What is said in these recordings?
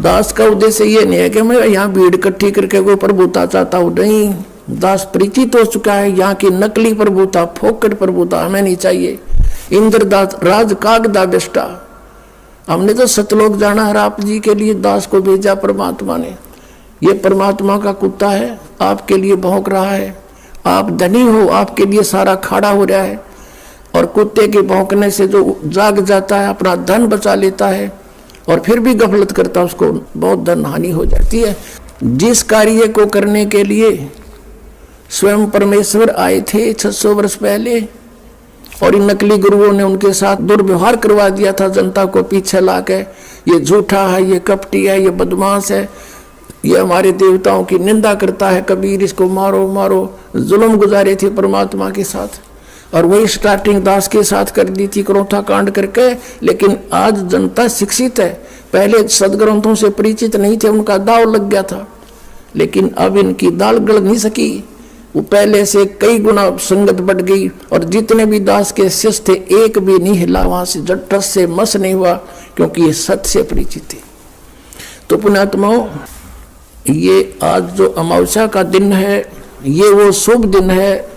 दास का उद्देश्य ये नहीं है कि मैं यहाँ भीड़ इकट्ठी करके कोई प्रभुता चाहता हूँ, नहीं। दास परिचित हो चुका है यहाँ की नकली प्रभुता, फोकट प्रभुता हमें नहीं चाहिए। इंद्रदास राज कागदा बेष्टा, हमने तो सतलोक जाना है। आप जी के लिए दास को भेजा परमात्मा ने। ये परमात्मा का कुत्ता है, आपके लिए भौंक रहा है। आप धनी हो, आपके लिए सारा खाड़ा हो रहा है, और कुत्ते के भौंकने से जो जाग जाता है, अपना धन बचा लेता है और फिर भी गफलत करता है, उसको बहुत धन हानि हो जाती है। जिस कार्य को करने के लिए स्वयं परमेश्वर आए थे 600 वर्ष पहले, और इन नकली गुरुओं ने उनके साथ दुर्व्यवहार करवा दिया था जनता को पीछे लाके, ये झूठा है, ये कपटी है, ये बदमाश है, ये हमारे देवताओं की निंदा करता है, कबीर इसको मारो मारो, जुल्म गुजारे थे परमात्मा के साथ। और वही स्टार्टिंग दास के साथ कर दी थी क्रोथा कांड करके। लेकिन आज जनता शिक्षित है, पहले सदग्रंथों से परिचित नहीं थे, उनका दाव लग गया था, लेकिन अब इनकी दाल गल नहीं सकी। वो पहले से कई गुना संगत बढ़ गई, और जितने भी दास के शिष्य थे एक भी नहीं हिला वहां से, टस से मस नहीं हुआ, क्योंकि ये सत्य से परिचित थे। तो पुण्यात्माओं, ये आज जो अमावस्या का दिन है, ये वो शुभ दिन है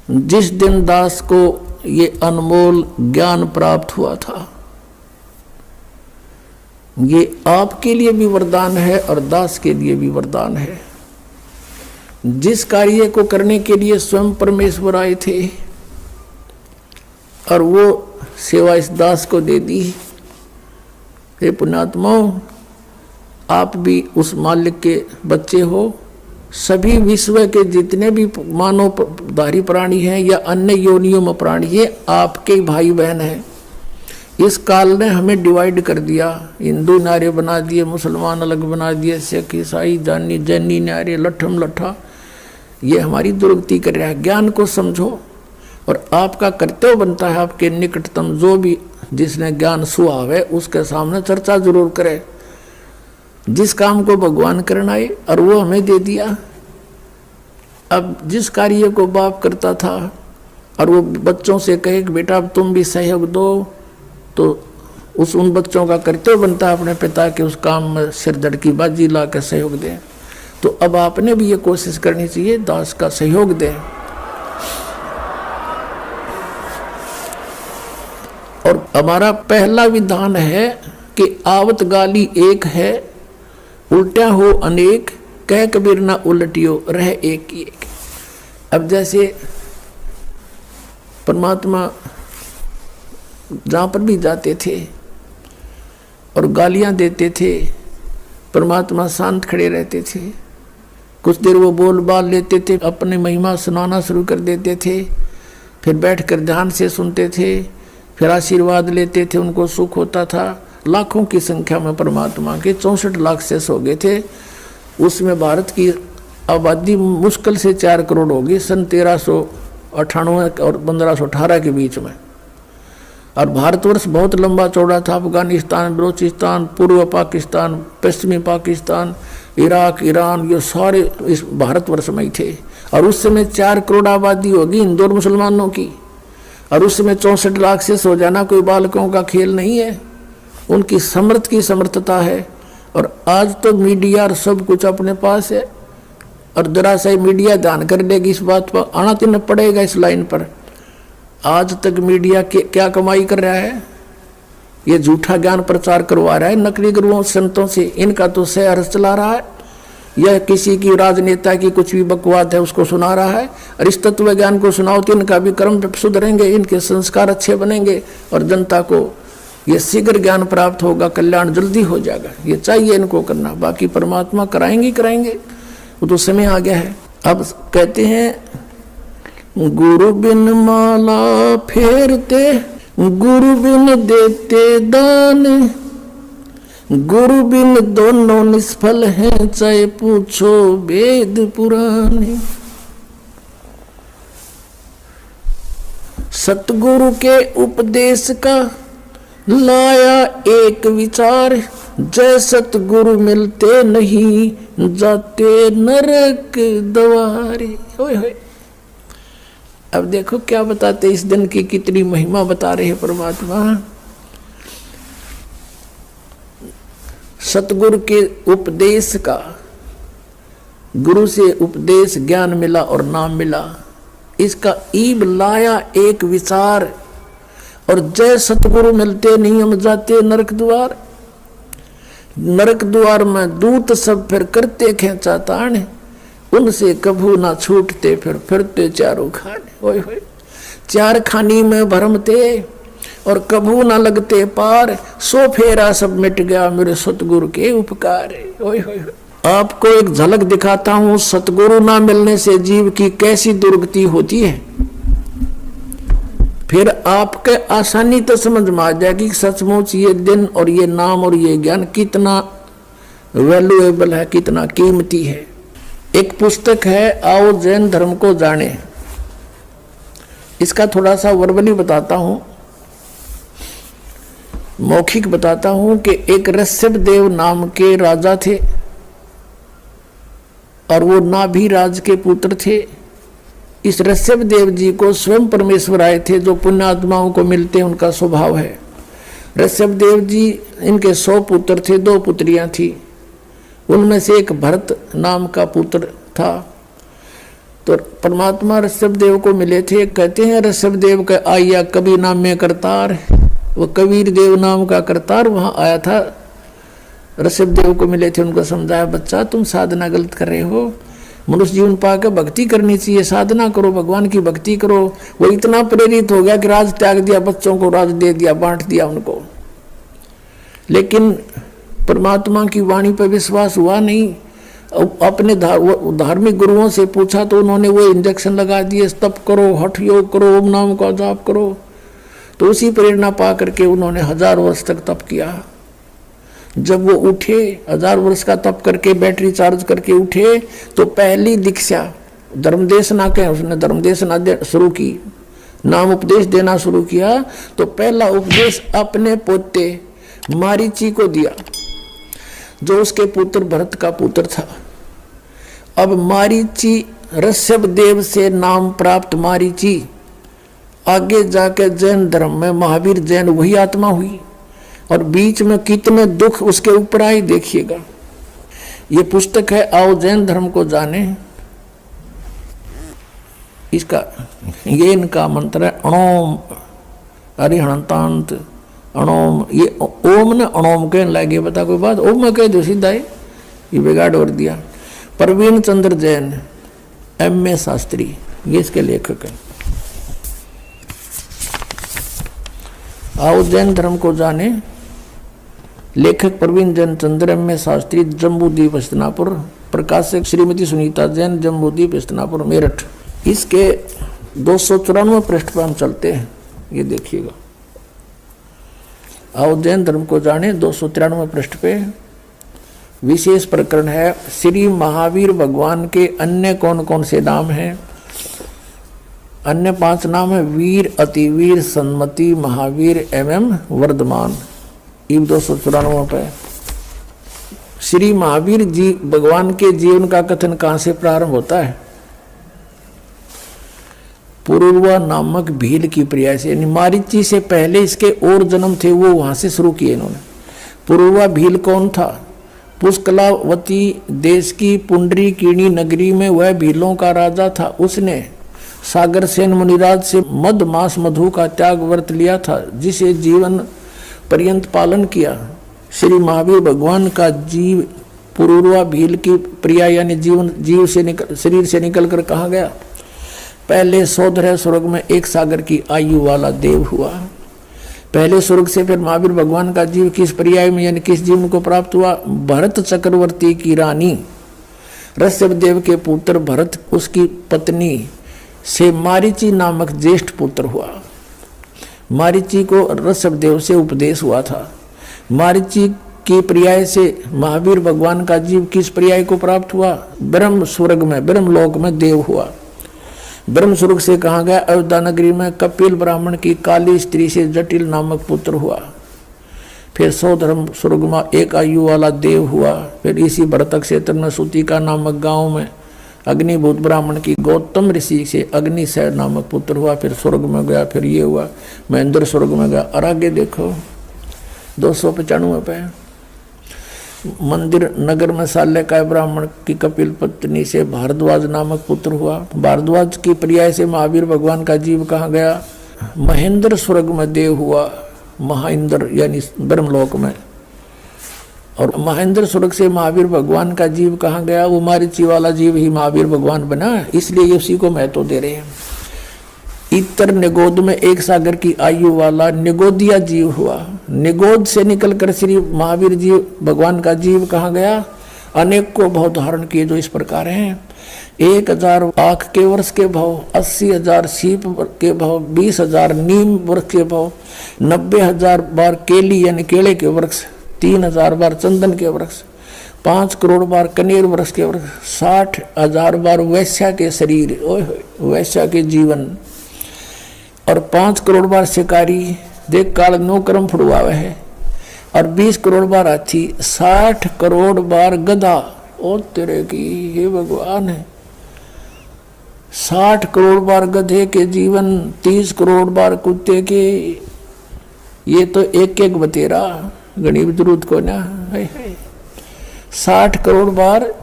जिस दिन दास को ये अनमोल ज्ञान प्राप्त हुआ था। ये आपके लिए भी वरदान है और दास के लिए भी वरदान है। जिस कार्य को करने के लिए स्वयं परमेश्वर आए थे और वो सेवा इस दास को दे दी। हे पुण्यात्माओं, आप भी उस मालिक के बच्चे हो। सभी विश्व के जितने भी मानवधारी प्राणी हैं या अन्य योनियों में प्राणी है, आपके भाई बहन हैं। इस काल ने हमें डिवाइड कर दिया, हिंदू नारे बना दिए, मुसलमान अलग बना दिए, सिख ईसाई जानी जैनी नारे, लट्ठम लट्ठा। ये हमारी दुर्गति कर रहा है। ज्ञान को समझो, और आपका कर्तव्य बनता है आपके निकटतम जो भी जिसने ज्ञान सुहाव है उसके सामने चर्चा जरूर करे। जिस काम को भगवान करना है और वो हमें दे दिया। अब जिस कार्य को बाप करता था और वो बच्चों से कहे कि बेटा अब तुम भी सहयोग दो, तो उन बच्चों का कर्तव्य बनता है अपने पिता के उस काम में सिरदर्द की बाजी ला कर सहयोग दें। तो अब आपने भी ये कोशिश करनी चाहिए दास का सहयोग दें। और हमारा पहला विधान है कि आवत गाली एक है, उल्टा हो अनेक, कह कबीर ना उलटियो रह एक ही एक। अब जैसे परमात्मा जहाँ पर भी जाते थे और गालियाँ देते थे, परमात्मा शांत खड़े रहते थे। कुछ देर वो बोल बाल लेते थे, अपनी महिमा सुनाना शुरू कर देते थे, फिर बैठकर ध्यान से सुनते थे, फिर आशीर्वाद लेते थे, उनको सुख होता था। लाखों की संख्या में परमात्मा के 64 लाख शेष हो गए थे। उसमें भारत की आबादी मुश्किल से 4 करोड़ होगी सन 1398 और 1518 के बीच में। और भारतवर्ष बहुत लंबा चौड़ा था। अफगानिस्तान, बलोचिस्तान, पूर्व पाकिस्तान, पश्चिमी पाकिस्तान, इराक, ईरान, ये सारे इस भारतवर्ष में ही थे। और उस समय 4 करोड़ आबादी होगी हिंदू और मुसलमानों की, और उस समय 64 लाख शेष हो जाना कोई बालकों का खेल नहीं है। उनकी समर्थ की समर्थता है। और आज तो मीडिया और सब कुछ अपने पास है, और जरा सा मीडिया ध्यान कर लेगी इस बात पर, आना तो पड़ेगा इस लाइन पर। आज तक मीडिया क्या कमाई कर रहा है? ये झूठा ज्ञान प्रचार करवा रहा है नकली गुरुओं संतों से। इनका तो शहर चला रहा है, यह किसी की राजनेता की कुछ भी बकवाद है उसको सुना रहा है। और इस तत्व ज्ञान को सुनाओ तो इनका भी कर्म सुधरेंगे, इनके संस्कार अच्छे बनेंगे, और जनता को ये शीघ्र ज्ञान प्राप्त होगा, कल्याण जल्दी हो जाएगा। ये चाहिए इनको करना, बाकी परमात्मा कराएंगे, वो तो समय आ गया है। अब कहते हैं गुरु बिन माला फेरते, गुरु बिन देते दान, गुरु बिन दोनों निष्फल हैं, चाहे पूछो वेद पुराने। सतगुरु के उपदेश का लाया एक विचार, जय सतगुरु मिलते नहीं जाते नरक द्वारे। होए होए। अब देखो क्या बताते, इस दिन की कितनी महिमा बता रहे हैं परमात्मा। सतगुरु के उपदेश का, गुरु से उपदेश ज्ञान मिला और नाम मिला, इसका ईब लाया एक विचार। और जय सतगुरु मिलते नहीं हम जाते नरक द्वार। नरक द्वार में दूत सब फिर करते खेचा तान, उनसे कभू ना छूटते फिरते चारों खाने। ओए होए, चार खानी में भरमते और कभू ना लगते पार, सो फेरा सब मिट गया मेरे सतगुरु के उपकार। ओए होए, आपको एक झलक दिखाता हूं सतगुरु ना मिलने से जीव की कैसी दुर्गति होती है। फिर आपके आसानी तो समझ में आ जाएगी कि सचमुच ये दिन और ये नाम और ये ज्ञान कितना वैल्यूएबल है, कितना कीमती है। एक पुस्तक है आओ जैन धर्म को जाने, इसका थोड़ा सा वर्बली बताता हूं, मौखिक बताता हूं कि एक ऋषभ देव नाम के राजा थे और वो नाभि राज के पुत्र थे। इस ऋषभ देव जी को स्वयं परमेश्वर आए थे, जो पुण्यात्माओं को मिलते हैं उनका स्वभाव है। ऋषभ देव जी, इनके 100 पुत्र थे, 2 पुत्रियां थी। उनमें से एक भरत नाम का पुत्र था। तो परमात्मा ऋषभ देव को मिले थे। कहते हैं ऋषभ देव का आया कभी नाम में करतार, वो कबीर देव नाम का करतार वहां आया था। ऋषभ देव को मिले थे, उनको समझाया बच्चा तुम साधना गलत कर रहे हो, मनुष्य जीवन पाकर भक्ति करनी चाहिए, साधना करो, भगवान की भक्ति करो। वो इतना प्रेरित हो गया कि राज त्याग दिया, बच्चों को राज दे दिया, बांट दिया उनको। लेकिन परमात्मा की वाणी पर विश्वास हुआ नहीं। अपने धार्मिक गुरुओं से पूछा तो उन्होंने वो इंजेक्शन लगा दिए, तप करो, हठ योग करो, ओम नाम का जाप करो। तो उसी प्रेरणा पा करके उन्होंने 1000 वर्ष तक तप किया। जब वो उठे, 1000 वर्ष का तप करके बैटरी चार्ज करके उठे, तो पहली दीक्षा धर्मदेशना के उसने धर्मदेशना शुरू की, नाम उपदेश देना शुरू किया। तो पहला उपदेश अपने पोते मारीची को दिया, जो उसके पुत्र भरत का पुत्र था। अब मारीची ऋषभ देव से नाम प्राप्त मारीची आगे जाके जैन धर्म में महावीर जैन वही आत्मा हुई। और बीच में कितने दुख उसके ऊपर आए देखिएगा। ये पुस्तक है आओ जैन धर्म को जाने, इसका ये इनका मंत्र है अणोम अरिहंतांत अणोम। ये ओम ने अणोम कहने लगे, बता कोई बात, ओम में कह दो सीधा ही, ये बिगाड़ और दिया। प्रवीण चंद्र जैन MA शास्त्री, ये इसके लेखक है। आओ जैन धर्म को जाने, लेखक प्रवीण जैन चंद्र MA शास्त्री, जम्बूद्वीप हस्तिनापुर, प्रकाशक श्रीमती सुनीता जैन, जम्बूद्वीप हस्तिनापुर, मेरठ। इसके 294 पृष्ठ पर हम चलते हैं, ये देखिएगा। आओ जैन धर्म को जाने 293 पृष्ठ पे विशेष प्रकरण है। श्री महावीर भगवान के अन्य कौन कौन से नाम हैं? अन्य 5 नाम है वीर, अतिवीर, सन्मति, महावीर एवं वर्धमान। इन 294 पे श्री महावीर जी भगवान के जीवन का कथन कहां से प्रारंभ होता है? पुरुरवा नामक भील की प्रिया से, यानी मारीची से पहले इसके और जन्म थे, वो वहां से शुरू किए इन्होंने। पुरुरवा भील कौन था? पुष्कलावती देश की पुंडरीकीणी नगरी में वह भीलों का राजा था। उसने सागर सेन मुनिराज से मद मास मधु का त्याग व्रत लिया था, जिसे जीवन पर्यंत पालन किया। श्री महावीर भगवान का जीव पुरुरवा भील की प्रिया, यानी जीव से शरीर से निकल कर कहा गया। पहले सौधर स्वर्ग में 1 सागर की आयु वाला देव हुआ। पहले स्वर्ग से फिर महावीर भगवान का जीव किस पर्याय में, यानी किस जीवन को प्राप्त हुआ? भरत चक्रवर्ती की रानी ऋषभ देव के पुत्र भरत, उसकी पत्नी से मारीची नामक ज्येष्ठ पुत्र हुआ। मारीची को ऋषभ देव से उपदेश हुआ था। मारीची की पर्याय से महावीर भगवान का जीव किस पर्याय को प्राप्त हुआ? ब्रह्म स्वर्ग में, ब्रह्मलोक में देव हुआ। ब्रह्म स्वर्ग से कहा गया अयोध्या नगरी में कपिल ब्राह्मण की काली स्त्री से जटिल नामक पुत्र हुआ। फिर सौधर्म स्वर्ग में 1 आयु वाला देव हुआ। फिर इसी भरतक क्षेत्र में सुतिका नामक गांव में अग्निभूत ब्राह्मण की गौतम ऋषि से अग्निशय नामक पुत्र हुआ। फिर स्वर्ग में गया, फिर ये हुआ, महेंद्र स्वर्ग में गया। और आगे देखो 295 पे मंदिर नगर में शाल्यकाय ब्राह्मण की कपिल पत्नी से भारद्वाज नामक पुत्र हुआ। भारद्वाज की पर्याय से महावीर भगवान का जीव कहाँ गया? महेंद्र स्वर्ग में देव हुआ, महाइंद्र यानी ब्रह्मलोक में। और महेंद्र स्वर्ग से महावीर भगवान का जीव कहाँ गया? वो मारीची वाला जीव ही महावीर भगवान बना, इसलिए उसी को महत्व दे रहे हैं। इतर निगोद में एक सागर की आयु वाला निगोदिया जीव हुआ। निगोद से निकलकर श्री महावीर जीव भगवान का जीव कहाँ गया? अनेक को भाव धारण किए जो इस प्रकार हैं। 1000 आख के वर्ष के भाव, 80,000 सीप के भाव, 20,000 नीम वृक्ष के भाव, 90,000 बार केली यानी केले के वृक्ष, 3,000 बार चंदन के वृक्ष, 5 करोड़ बार कनेर वृक्ष के वृक्ष, 60,000 बार वैश्या के शरीर, वैश्या के जीवन, और 5 करोड़ बार शिकारी देख काल 9 कर्म फुड़वावे है, और 20 करोड़ बार हाथी, 60 करोड़ बार गधा। ओ तेरे की हे भगवान है, 60 करोड़ बार गधे के जीवन, 30 करोड़ बार कुत्ते के। ये तो एक एक बतेरा गणित जरूरत को ना है। 60 करोड़ बार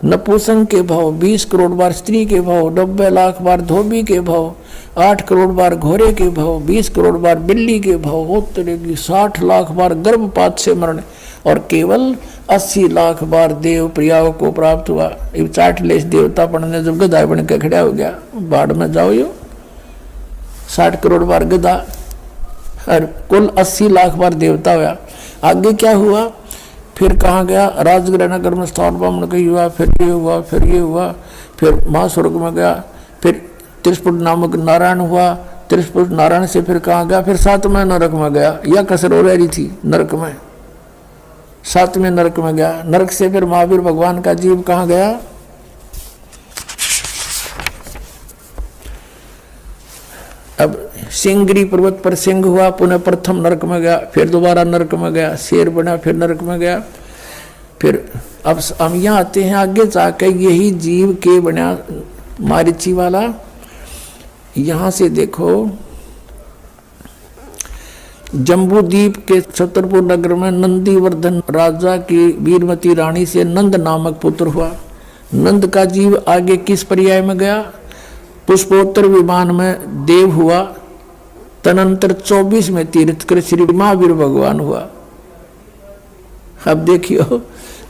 नपुंसक के भाव, 20 करोड़ बार स्त्री के भाव, 90 लाख बार धोबी के भाव, 8 करोड़ बार घोड़े के भाव, 20 करोड़ बार बिल्ली के भाव, वो तरह की 60 लाख बार गर्भपात से मरण, और केवल 80 लाख बार देव प्रियाओं को प्राप्त हुआ। 40 देवता पढ़ने जब गधा बन के खड़ा हो गया, बाढ़ में जाओ यो 60 करोड़ बार गधा, और कुल 80 लाख बार देवता हुआ। आगे क्या हुआ? फिर कहाँ गया? राजगृह नगर में स्थान ब्राह्मण कही हुआ, फिर ये हुआ, फिर ये हुआ, फिर महास्वर्ग में गया, फिर त्रिशपुट नामक नारायण हुआ, त्रिशपुट नारायण से फिर कहाँ गया? फिर 7वें नरक में गया। यह कसर हो रही थी नरक में, 7वें नरक में गया। नरक से फिर महावीर भगवान का जीव कहाँ गया? अब सिंगरी पर्वत पर सिंह हुआ, पुनः प्रथम नरक में गया, फिर दोबारा नरक में गया, शेर बना, फिर नरक में गया। फिर अब हम यहाँ आते हैं आगे जाकर, यही जीव के बना मारीची वाला। यहाँ से देखो, जम्बूद्वीप के छतरपुर नगर में नंदीवर्धन राजा की वीरमती रानी से नंद नामक पुत्र हुआ। नंद का जीव आगे किस पर्याय में गया? पुष्पोत्तर विमान में देव हुआ। तदनंतर 24 में तीर्थ कर श्री महावीर भगवान हुआ। अब देखियो,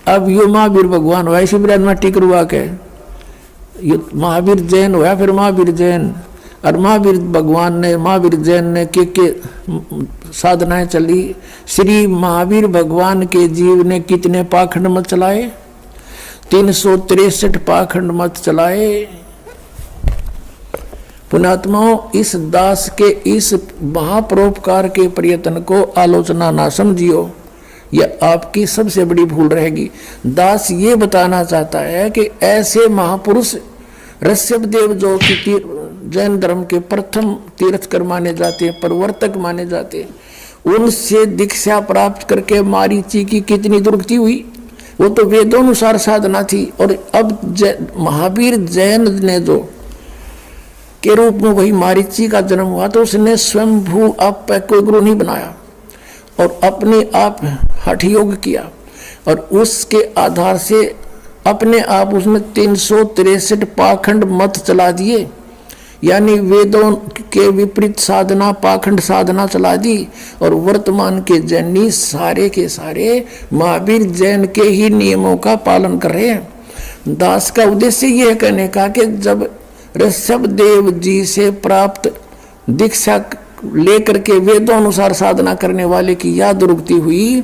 अब यो महावीर भगवान हुआ, इसी ब्रह्म में टिक रुआ के ये महावीर जैन हुआ, फिर महावीर जैन, और महावीर भगवान ने, महावीर जैन ने के साधनाएं चली। श्री महावीर भगवान के जीव ने कितने पाखंड मत चलाए? 363 पाखंड मत चलाए। पुण्यात्माओं, इस दास के इस महापरोपकार के प्रयत्न को आलोचना ना समझियो, यह आपकी सबसे बड़ी भूल रहेगी। दास ये बताना चाहता है कि ऐसे महापुरुष ऋषभदेव जो कि जैन धर्म के प्रथम तीर्थकर माने जाते हैं, प्रवर्तक माने जाते हैं, उनसे दीक्षा प्राप्त करके मारीची की कितनी दुर्गति हुई। वो तो वेदोनुसार साधना थी। और अब महावीर जैन ने जो के रूप में वही मारीची का जन्म हुआ, तो उसने स्वयंभू आप पे कोई गुरु नहीं बनाया और अपने आप हठ योग किया, और उसके आधार से अपने आप उसने 363 पाखंड मत चला दिए, यानी वेदों के विपरीत साधना, पाखंड साधना चला दी। और वर्तमान के जैनी सारे के सारे महावीर जैन के ही नियमों का पालन कर रहे हैं। दास का उद्देश्य यह कहने का कि जब ऋषभदेव जी से प्राप्त दीक्षा लेकर के वेदों अनुसार साधना करने वाले की यह दुर्गति हुई,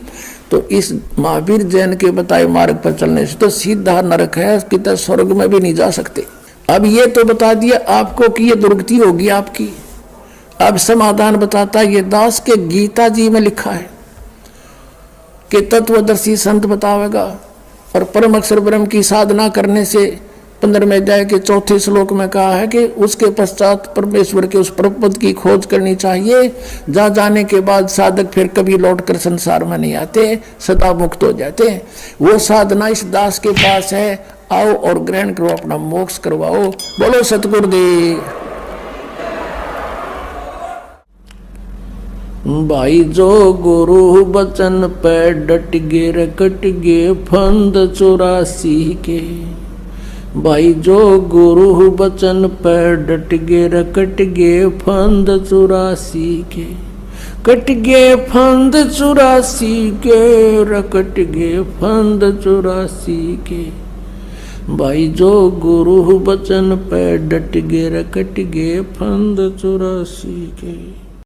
तो इस महावीर जैन के बताए मार्ग पर चलने से तो सीधा नरक है, कि तो स्वर्ग में भी नहीं जा सकते। अब ये तो बता दिया आपको कि ये दुर्गति होगी आपकी। अब समाधान बताता है, ये दास के गीता जी में लिखा है कि तत्वदर्शी संत बतावेगा, और परम अक्षर ब्रह्म की साधना करने से 15वें अध्याय के 4थे श्लोक में कहा है कि उसके पश्चात परमेश्वर के उस परमपद की खोज करनी चाहिए, जहाँ जाने के बाद साधक फिर कभी लौटकर संसार में नहीं आते, सदा मुक्त हो जाते हैं। वो साधना इस दास के पास है, आओ और ग्रहण करो, अपना मोक्ष करवाओ। बोलो सतगुरुदेव। भाई जो गुरु बचन पे डट गे रकट गे फंद 84 के। भाई जो गुरु बचन पे डट गे रकट गे फंद 84 के। कट गे फंद 84 के, रकट गे फंद 84 के। भाई जो गुरु बचन पे डट गे रकट गे फंद 84 के।